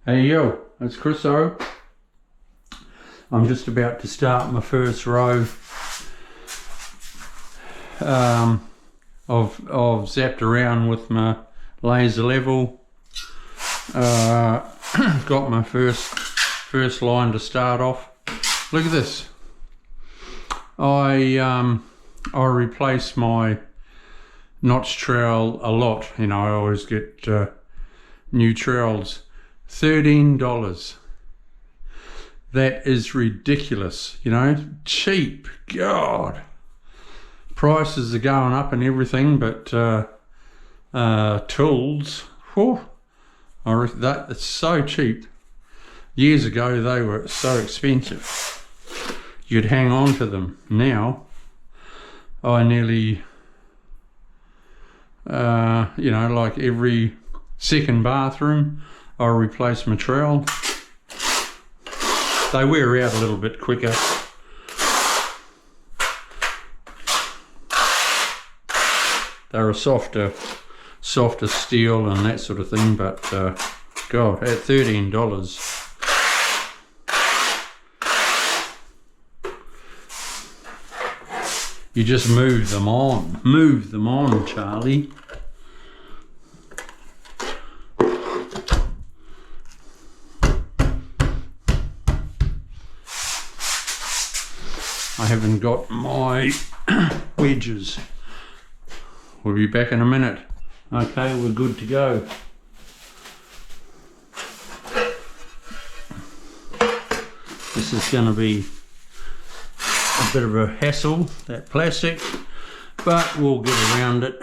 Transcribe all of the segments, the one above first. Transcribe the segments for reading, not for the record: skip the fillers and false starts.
Hey yo, it's Chris O. I'm just about to start my first row. I've zapped around with my laser level. Got my first line to start off. Look at this. I replace my notch trowel a lot. You know, I always get new trowels. $13. That is ridiculous, you know, cheap. God, prices are going up and everything, but tools, whew, that's so cheap. Years ago they were so expensive, you'd hang on to them. Now I nearly, you know, like every second bathroom I replace my trowel. They wear out a little bit quicker. They're a softer steel and that sort of thing, but God, at $13, you just move them on, Charlie. I haven't got my wedges. We'll be back in a minute. Okay, we're good to go. This is going to be a bit of a hassle, that plastic, but we'll get around it.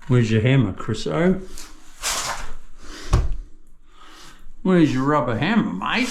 Where's your hammer, Chris O? Where's your rubber hammer, mate?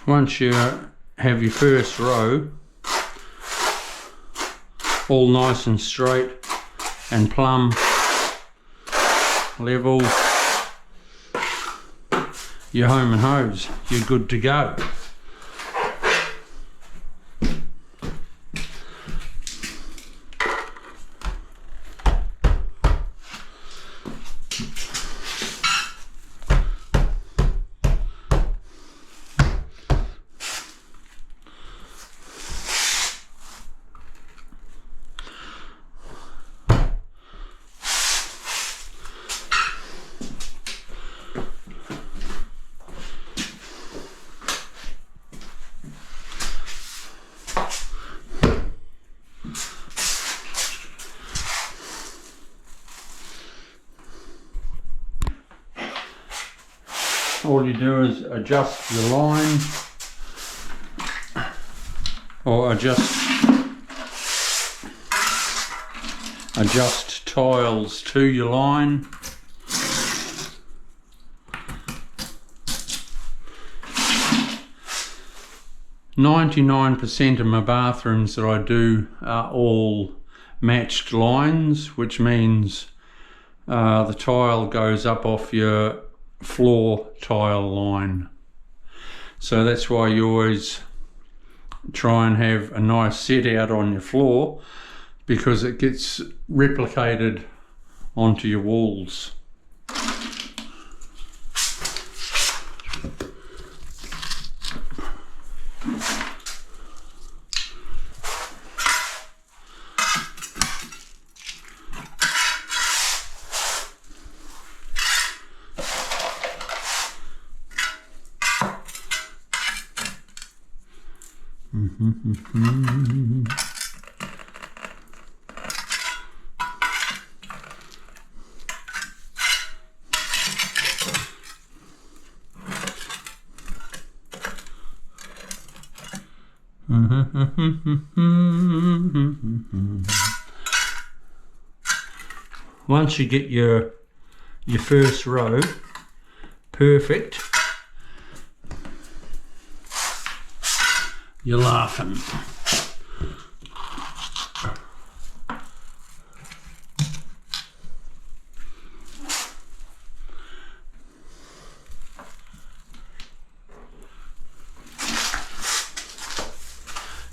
Once you have your first row all nice and straight and plumb level, you're home and hose, you're good to go. All you do is adjust your line or adjust tiles to your line. "99% of my bathrooms that I do are all matched lines, which means the tile goes up off your floor tile line. So that's why you always try and have a nice set out on your floor, because it gets replicated onto your walls. Once you get your first row perfect, you're laughing.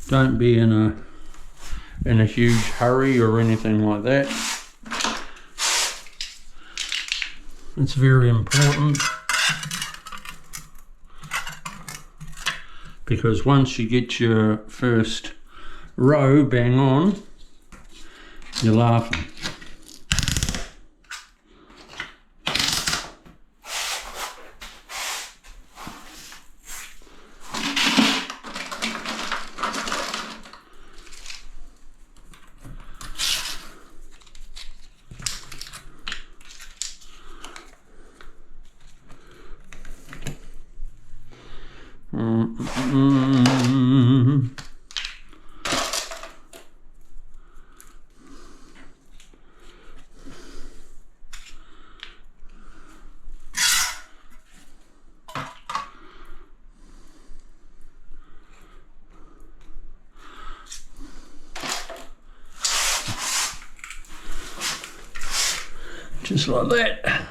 Don't be in a huge hurry or anything like that. It's very important, because once you get your first row bang on, you're laughing. Just like that.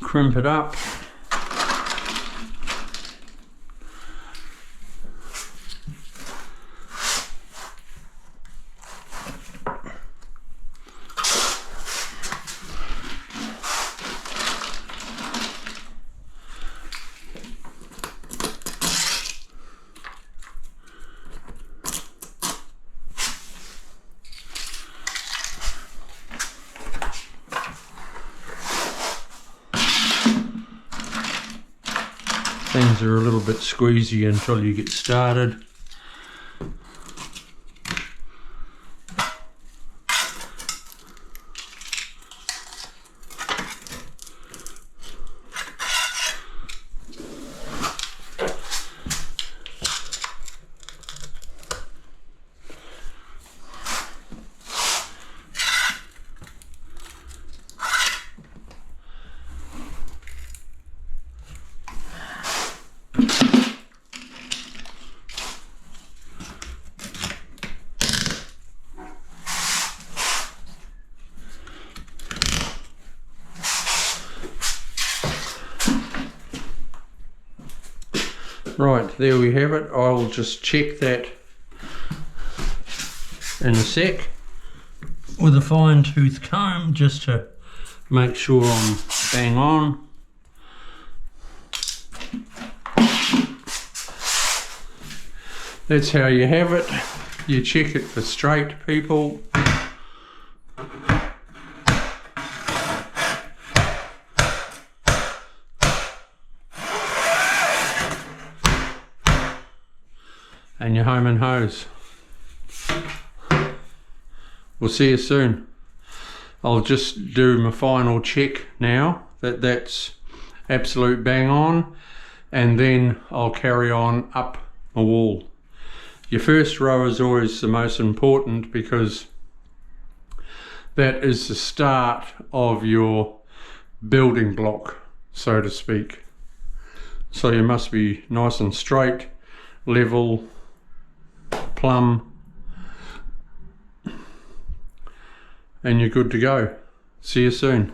Crimp it up. Things are a little bit squeezy until you get started. Right, there we have it. I'll just check that in a sec with a fine tooth comb just to make sure I'm bang on. that's how you have it. You check it for straight, people. And your home and hose. We'll see you soon. I'll just do my final check now that that's absolute bang on, and then I'll carry on up my wall. Your first row is always the most important because that is the start of your building block, so to speak. So you must be nice and straight, level, plumb, and you're good to go. See you soon.